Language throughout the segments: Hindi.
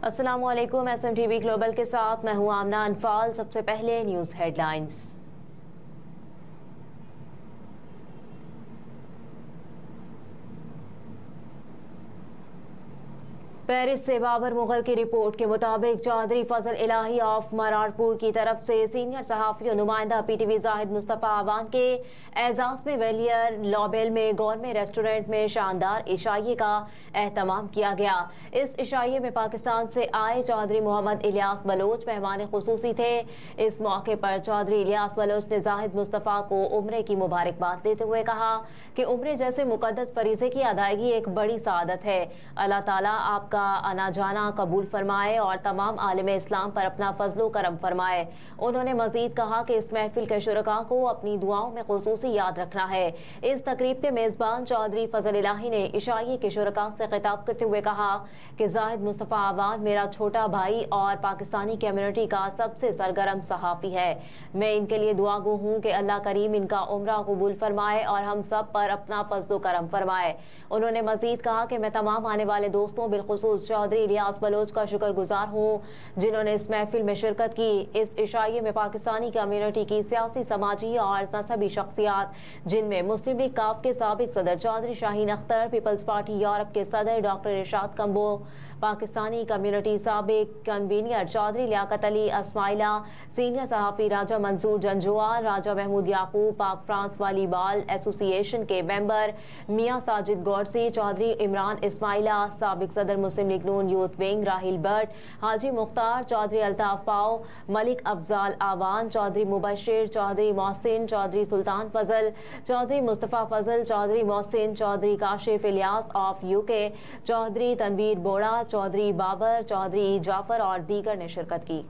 अस्सलामुअलैकुम। SMTV ग्लोबल के साथ मैं हूं आमना अनफाल। सबसे पहले न्यूज हेडलाइंस। पेरिस से बाबर मुगल की रिपोर्ट के मुताबिक चौधरी फजल इलाही ऑफ मरारपुर की तरफ से सीनियर सहाफ़ी और नुमाइंदा PTV जाहिद मुस्तफ़ा आवान के एजाज में वेलियर लॉबेल में गौरमे रेस्टोरेंट में शानदार इशाइये का एहतमाम किया गया। इस इशाइये में पाकिस्तान से आए चौधरी मोहम्मद इलियास बलोच मेहमान खुसूसी थे। इस मौके पर चौधरी इलियास बलोच ने जाहिद मुस्तफ़ा को उम्रे की मुबारकबाद देते हुए कहा कि उम्रे जैसे मुकद्दस फरीज़े की अदायगी एक बड़ी सादत है। अल्लाह ताला आपका आना जाना कबूल फरमाए और तमाम आलिम इस्लाम पर अपना फजलो करम फरमाए। उन्होंने मजीद कहा कि इस महफिल के शुरका को अपनी दुआओं में खुसूसी याद रखना है। इस तकरीब के मेजबान चौधरी फजल इलाही ने इशाइये के शुरका से खिताब करते हुए कहा कि जाहिद मुस्तफ़ा आवान मेरा छोटा भाई और पाकिस्तानी कम्युनिटी का सबसे सरगर्म सहाफ़ी है। मैं इनके लिए दुआ गो हूँ कि अल्लाह करीम इनका उम्रा कबूल फरमाए और हम सब पर अपना फजलो करम फरमाए। उन्होंने मजीद कहा कि मैं तमाम आने वाले दोस्तों बिलखुसूस चौधरी इलियास बलोच का शुक्रगुजार हूँ जिन्होंने इस महफिल में शिरकत की। इस इशाइये में पाकिस्तानी कम्युनिटी की सियासी, समाजी और मजहबी शख्सियात जिनमें मुस्लिम लीग काफ के साबिक सदर Chaudhry Shaheen Akhtar, Peoples Party Europe के सदर डॉक्टर इरशाद कंबो, पाकिस्तानी कम्युनिटी साबिक कन्वीनर चौधरी लियाकत अली असमाइला, सीनियर सहाफ़ी Raja Mansoor Janjua, Raja Mahmood Yaqoob, Pak France volleyball association के मेंबर मियाँ साजिद गौरसी, चौधरी इमरान इस्माइला, साबिक सदर Muslim League Noon youth wing Rahil Bhatt, Haji Mukhtar, Chaudhry Altaf पाओ, मलिक अफजाल आवान, चौधरी मुबशिर, चौधरी मोहसिन, चौधरी सुल्तान फजल, चौधरी मुस्तफ़ा फजल, चौधरी मोहसिन, चौधरी काशिफ इलियास ऑफ UK, चौधरी तनवीर बोड़ा, चौधरी बाबर, चौधरी जाफर और दीगर ने शिरकत की।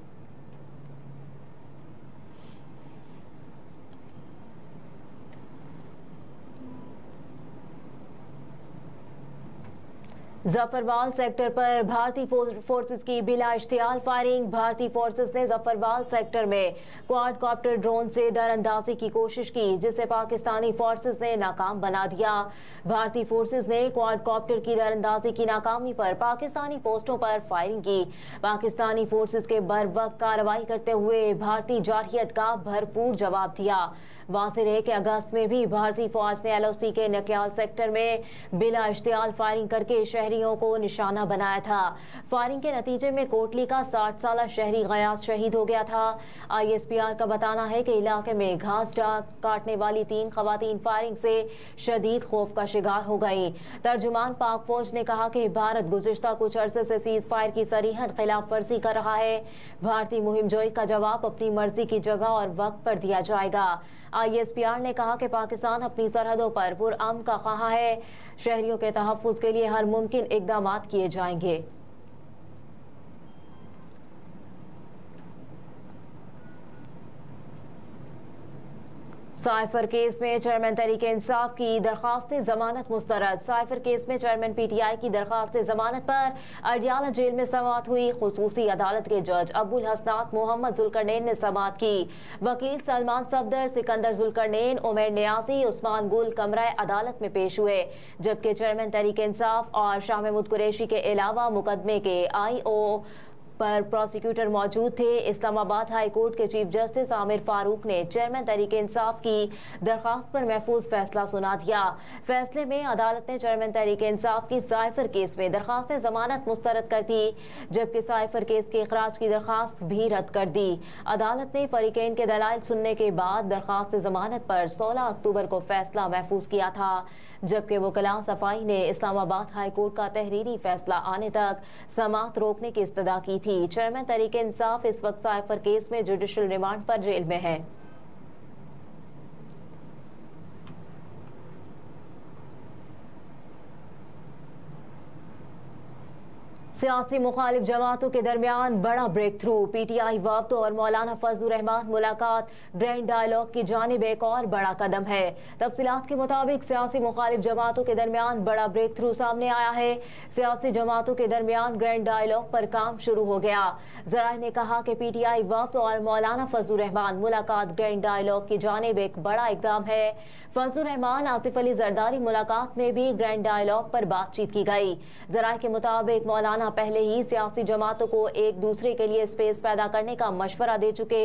जफरवाल सेक्टर पर भारतीय फोर्सेस की बिला इश्तियाल फायरिंग। भारतीय फोर्सेस ने जफरवाल सेक्टर में क्वाडकॉप्टर ड्रोन से दरअंदाजी की कोशिश की जिसे पाकिस्तानी फोर्सेस ने नाकाम बना दिया। भारतीय फोर्सेस ने क्वाडकॉप्टर की दरअंदाजी की नाकामी पर पाकिस्तानी पोस्टों पर फायरिंग की। पाकिस्तानी फोर्सेस के बर वक्त कार्रवाई करते हुए भारतीय जारहियत का भरपूर जवाब दिया। वाज़ेह है कि अगस्त में भी भारतीय फौज ने LOC के नक्याल सेक्टर में बिला इश्तियाल फायरिंग करके शहरियों को निशाना बनाया था। फायरिंग के नतीजे में कोटली का 60 साला शहरी गयास शहीद हो गया था। ISPR का बताना है कि इलाके में घास काटने वाली 3 खवातीन फायरिंग से शदीद खौफ का शिकार हो गई। तर्जुमान पाक फौज ने कहा कि भारत गुज़िश्ता कुछ अरसे से सीज फायर की सरीहन खिलाफ वर्जी कर रहा है। भारतीय मुहिम जोई का जवाब अपनी मर्जी की जगह और वक्त पर दिया जाएगा। ISPR ने कहा कि पाकिस्तान अपनी सरहदों पर पुरअमन का ख्वाह है। शहरियों के तहफ़्फ़ुज़ के लिए हर मुमकिन इक़दामात किए जाएंगे। साइफर केस में चेयरमैन तहरीक इंसाफ की दरखास्त जमानत मुस्तरद। साइफर केस में चेयरमैन PTI की दरखास्त जमानत पर अडियाला जेल में समाअत हुई। खुसूसी अदालत के जज अब्दुल हसनात मोहम्मद जुल्करनैन ने समाअत की। वकील सलमान सफदर, सिकंदर जुल्करनैन, उमर नियाजी, उस्मान गुल कमरा अदालत में पेश हुए। जबकि चेयरमैन तहरीक इंसाफ और शाह महमूद कुरैशी के अलावा मुकदमे के IO पर प्रोसिक्यूटर मौजूद थे। इस्लामाबाद हाई कोर्ट के चीफ जस्टिस आमिर फारूक ने चेयरमैन तहरीक इंसाफ की दरखास्त पर महफूज फैसला सुना दिया। फैसले में अदालत ने चेयरमैन तहरीक इंसाफ की साइफर केस में दरखास्त जमानत मुस्तरद कर दी जबकि साइफर केस के इखराज की दरखास्त भी रद्द कर दी। अदालत ने फरीकैन के दलाइल सुनने के बाद दरखास्त जमानत पर 16 अक्टूबर को फैसला महफूज किया था जबकि वकला सफाई ने इस्लामाबाद हाई कोर्ट का तहरीरी फैसला आने तक समाअत रोकने की इस्तदा की थी। चेयरमैन तहरीक इंसाफ इस वक्त साइफर केस में जुडिशल रिमांड पर जेल में है। सियासी मुखालिफ जमातों के दरमियान बड़ा ब्रेक थ्रू। पीटीआई वफ्द और मौलाना फजलुर रहमान मुलाकात ग्रैंड डायलॉग की जानिब एक और बड़ा कदम है। तफसीलात के मुताबिक सियासी मुखालिफ जमातों के दरमियान बड़ा ब्रेक थ्रू सामने आया है। सियासी जमातों के दरमियान ग्रैंड डायलॉग पर काम शुरू हो गया। जराए ने कहा कि पीटीआई वफ्द और मौलाना फजलुर रहमान मुलाकात ग्रैंड डायलॉग की जानिब एक बड़ा इकदाम है। फजलुर रहमान आसिफ अली जरदारी मुलाकात में भी ग्रैंड डायलॉग पर बातचीत की गई। जराए के मुताबिक मौलाना पहले ही सियासी जमातों को एक दूसरे के लिए स्पेस पैदा करने का मशवरा दे चुके।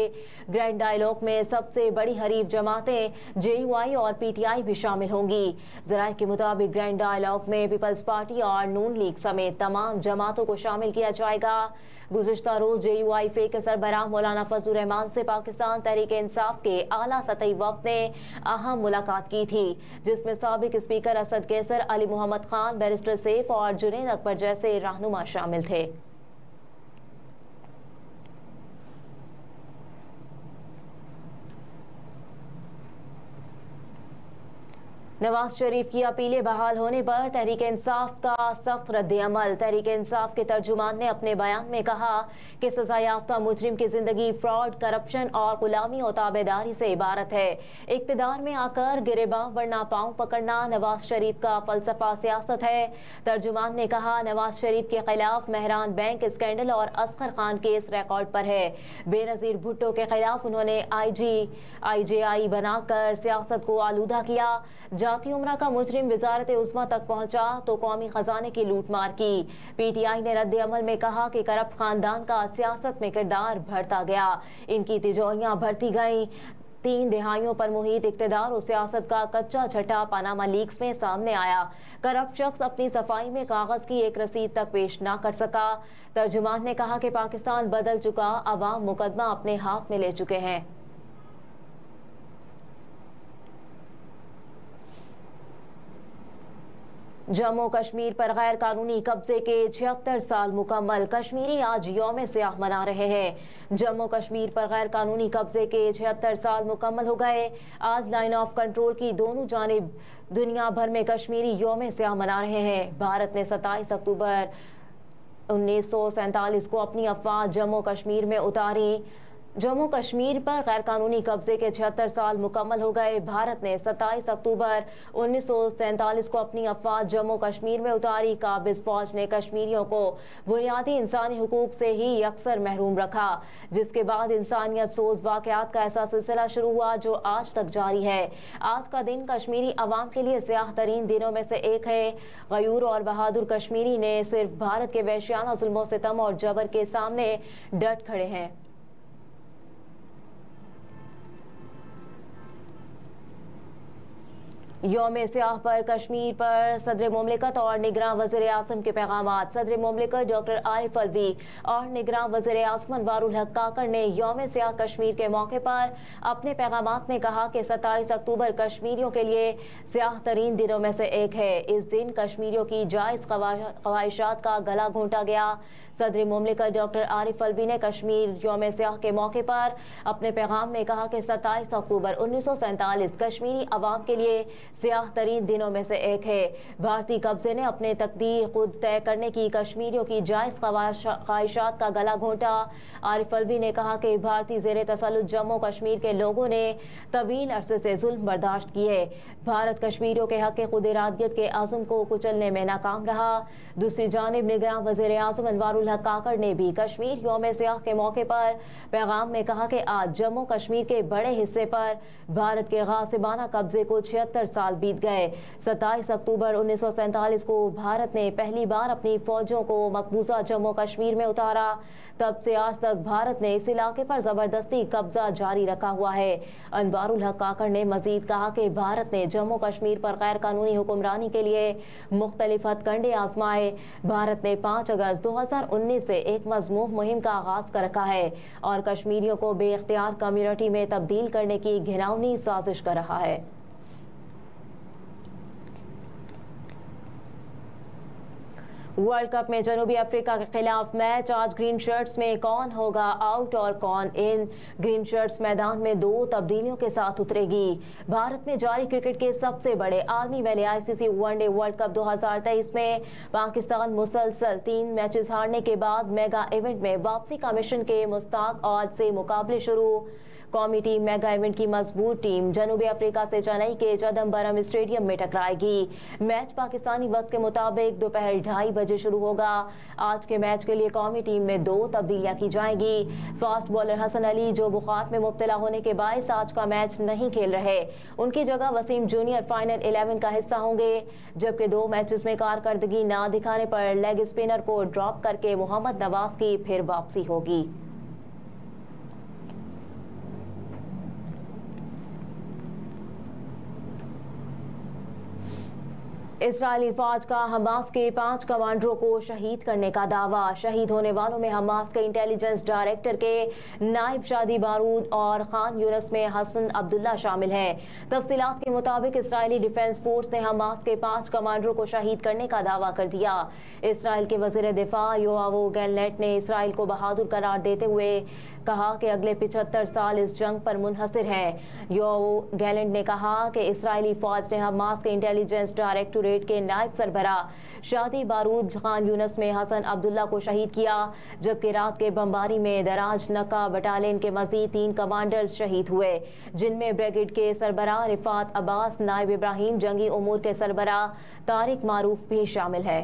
ग्रैंड डायलॉग में सबसे बड़ी हरीफ जमातें जेयूआई और पीटीआई भी शामिल होंगी। जराए के मुताबिक ग्रैंड डायलॉग में पीपल्स पार्टी और नून लीग समेत तमाम जमातों को शामिल किया जाएगा। गुज़िश्ता रोज जेयूआई फे के सरबराह मौलाना फजलुर रहमान से पाकिस्तान तहरीक इंसाफ के आला सतही वफ्द ने अहम मुलाकात की थी, जिसमें साबिक स्पीकर असद कैसर, अली मोहम्मद खान, बैरिस्टर सैफ और जुनैद अकबर जैसे रहनुमा शामिल थे। नवाज शरीफ की अपीलें बहाल होने पर तहरीक इंसाफ का सख्त रद्द-ए-अमल। तहरीक इंसाफ के तर्जुमान ने अपने बयान में कहा कि सजा याफ्ता मुजरिम की जिंदगी फ्रॉड, करप्शन और गुलामी और ताबेदारी से इबारत है। इक्तदार में आकर गिरेबान वरना पांव पकड़ना नवाज शरीफ का फलसफा सियासत है। तर्जुमान ने कहा, नवाज शरीफ के खिलाफ मेहरान बैंक स्कैंडल और असगर खान केस रिकॉर्ड पर है। बेनजीर भुट्टो के खिलाफ उन्होंने आईजीआई बनाकर सियासत को आलूदा किया। जाती उम्रा का मुजरिम वजारत उज़्मा तक पहुंचा तो कौमी खजाने की लूटमार की। पीटीआई ने रद्द अमल में कहा कि करप्ट खानदान का सियासत में किरदार बढ़ता गया, इनकी तिजोरियां भरती गईं। 3 दिहाइयों पर मुहित इक्तदार और सियासत का कच्चा छटा पनामा लीक्स में सामने आया। करप्ट शख्स अपनी सफाई में कागज की एक रसीद तक पेश ना कर सका। तर्जुमान ने कहा कि पाकिस्तान बदल चुका, अवाम मुकदमा अपने हाथ में ले चुके हैं। जम्मू कश्मीर पर गैर कानूनी कब्जे के 76 साल मुकम्मल। कश्मीरी आज यौम सियाह मना रहे हैं। जम्मू कश्मीर पर गैर कानूनी कब्जे के 76 साल मुकम्मल हो गए। आज लाइन ऑफ कंट्रोल की दोनों जानिब दुनिया भर में कश्मीरी यौम सियाह मना रहे हैं। भारत ने 27 अक्टूबर 1947 को अपनी अफवाह जम्मू कश्मीर में उतारी। जम्मू कश्मीर पर गैर कानूनी कब्जे के 76 साल मुकम्मल हो गए। भारत ने 27 अक्टूबर 1947 को अपनी अफवाह जम्मू कश्मीर में उतारी। काबिज फौज ने कश्मीरियों को बुनियादी इंसानी हुकूक से ही यकसर महरूम रखा, जिसके बाद इंसानियत सोज वाकयात का ऐसा सिलसिला शुरू हुआ जो आज तक जारी है। आज का दिन कश्मीरी अवाम के लिए स्याह तरीन दिनों में से एक है। गयूर और बहादुर कश्मीरी ने सिर्फ भारत के वहशियाना जुल्मों सितम और जबर के सामने डट खड़े हैं। यौम सियाह पर कश्मीर पर सदर मुमलिकत और निगरान वज़ीर आज़म के पैगामात। सदर मुमलिकत डॉक्टर आरिफ अलवी और निगरान वज़ीर आज़म अनवारुल हक काकड़ ने यौम सियाह कश्मीर के मौके पर अपने पैगामात में कहा कि 27 अक्टूबर कश्मीरियों के लिए स्याह तरीन दिनों में से एक है। इस दिन कश्मीरियों की जायज़ ख्वाहिशात का गला घोंटा गया। सदर मुमलिकत डॉक्टर आरिफ अलवी ने कश्मीर यौम सियाह के मौके पर अपने पैगाम में कहा कि 27 अक्टूबर 1947 कश्मीरी अवाम के लिए स्याह तरीन दिनों में से एक है। भारतीय कब्जे ने अपने तकदीर खुद तय करने की कश्मीरियों की जायज़ ख्वाहिशात का गला घोंटा। आरिफ अलवी ने कहा कि भारतीय ज़ेर तसल्लुत जम्मू कश्मीर के लोगों ने तवील अरसे से जुल्म बर्दाश्त किए। भारत कश्मीरियों के हक़ खुद इरादियत के आज़म को कुचलने में नाकाम रहा। दूसरी जानिब निगरान वज़ीर आज़म अनवारुल हक काकड़ ने भी कश्मीर यौम सियाह के मौके पर पैगाम में कहा कि आज जम्मू कश्मीर के बड़े हिस्से पर भारत के गासिबाना कब्जे को 76 साल बीत गए। 27 अक्टूबर 1947 को भारत ने पहली बार अपनी फौजों को मकबूजा जम्मू कश्मीर में उतारा। तब से आज तक भारत ने इस इलाके पर जबरदस्ती कब्जा जारी रखा हुआ है। अनवारुल हक काकड़ ने मजीद कहा कि भारत ने जम्मू कश्मीर पर गैर कानूनी हुक्मरानी के लिए मुख्तलिफ हथकंडे आजमाए। भारत ने 5 अगस्त 2019 से एक मजमूम मुहिम का आगाज कर रखा है और कश्मीरियों को बेइख्तियार कम्युनिटी में तब्दील करने की घिनौनी साजिश कर रहा है। वर्ल्ड कप में जनूबी अफ्रीका के खिलाफ मैच। आज ग्रीन शर्ट्स में कौन होगा आउट और कौन इन। ग्रीन शर्ट्स मैदान में 2 तब्दीलियों के साथ उतरेगी। भारत में जारी क्रिकेट के सबसे बड़े आलमी valley ICC one day world cup 2023 में पाकिस्तान मुसलसल 3 मैचेस हारने के बाद मेगा इवेंट में वापसी का मिशन के मुश्ताक। आज से मुकाबले शुरू। कौमी टीम मेगा इवेंट की मजबूत टीम जनूबी अफ्रीका से चेन्नई के चिदंबरम स्टेडियम में टकराएगी। मैच पाकिस्तानी वक्त के मुताबिक दोपहर 2:30 बजे शुरू होगा। आज के मैच के लिए कौमी टीम में 2 तब्दीलियां की जाएंगी। फास्ट बॉलर हसन अली जो बुखार में मुब्तला होने के बायस आज का मैच नहीं खेल रहे, उनकी जगह वसीम जूनियर फाइनल 11 का हिस्सा होंगे। जबकि 2 मैचेस में कारकर्दगी ना दिखाने पर लेग स्पिनर को ड्रॉप करके मोहम्मद नवाज की फिर वापसी होगी। इस्राएली फौज का हमास के 5 कमांडरों को शहीद करने का दावा। शहीद होने वालों में हमास के इंटेलिजेंस डायरेक्टर के नाइब शादी बारूद और खान यूनस में हसन अब्दुल्ला शामिल हैं। तफसीलात के मुताबिक इस्राएली डिफेंस फोर्स ने हमास के 5 कमांडरों को शहीद करने का दावा कर दिया। इसराइल के वजीर दिफा योआव गैलेंट ने इसराइल को बहादुर करार देते हुए कहा कि अगले 75 साल इस जंग पर मुनहसिर हैं। योआव गैलेंट ने कहा कि इसराइली फौज ने हमास के इंटेलिजेंस डायरेक्टोरेट के नायब सरबरा शादी बारूद खान यूनस में हसन अब्दुल्ला को शहीद किया। जबकि रात के बमबारी में दराज नका बटालियन के मजीद 3 कमांडर्स शहीद हुए, जिनमें ब्रिगेड के सरबरा रिफात अब्बास, नायब इब्राहिम, जंगी उमूर के सरबरा तारिक मारूफ भी शामिल है।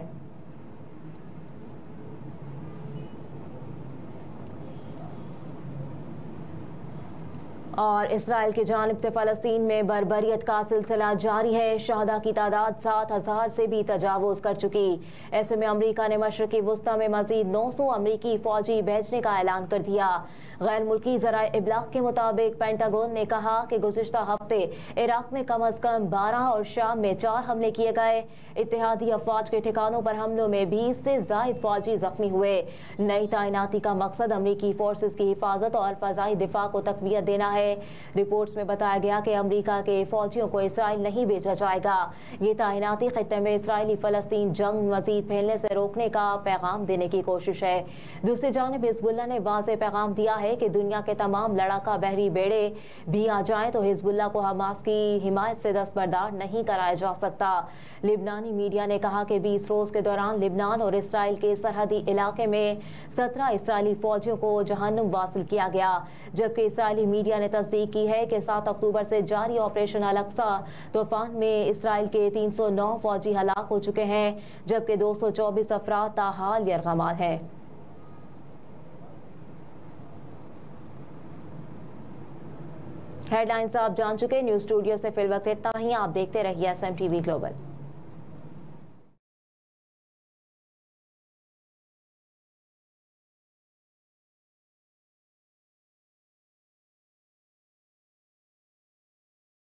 और इसराइल की जानिब से फ़लस्तीन में बर्बरियत का सिलसिला जारी है। शहदा की तादाद 7,000 से भी तजावुज़ कर चुकी। ऐसे में अमरीका ने मशरक़ी वस्ता में मज़ीद 900 अमरीकी फ़ौजी भेजने का ऐलान कर दिया। गैर मुल्की ज़राए इब्लाग के मुताबिक पेंटागन ने कहा कि गुज़िश्ता हफ्ते इराक में कम अज़ कम 12 और शाम में 4 हमले किए गए। इत्तेहादी अफवाज के ठिकानों पर हमलों में 20 से ज़ायद फ़ौजी ज़ख्मी हुए। नई तैनाती का मकसद अमरीकी फोर्सेस की हिफाजत और फ़ज़ाई दिफा को तक़वियत देना है। रिपोर्ट्स में बताया गया कि अमेरिका के फौजियों को इसराइल नहीं भेजा जाएगा। ये तैनाती खित्ते में इसराइली फ़लस्तीन जंग मज़ीद फैलने से रोकने का पैगाम देने की कोशिश है। दूसरी जानिब हिज़्बुल्लाह ने वाज़ेह पैगाम दिया है कि दुनिया के तमाम लड़ाका बहरी बेड़े भी आ जाएं तो हिज़्बुल्लाह को हमास की हिमायत से दस्तबरदार नहीं कराया जा सकता। लिबनानी मीडिया ने कहा कि 20 रोज़ के दौरान लिबनान और इसराइल के सरहदी इलाके में 17 इसराइली फौजियों को जहन्नुम वासिल किया गया। जबकि इसराइली मीडिया ने तस्दीक की है कि 7 अक्टूबर से जारी ऑपरेशन अल-अक्सा तूफान में इसराइल के 309 फौजी हलाक हो चुके हैं, जबकि 224 अफराद ताहाल यरगमाल हैं। हेडलाइंस आप जान चुके। न्यूज़ स्टूडियो से फिल वक्त इतना ही। आप देखते रहिए SMTV ग्लोबल।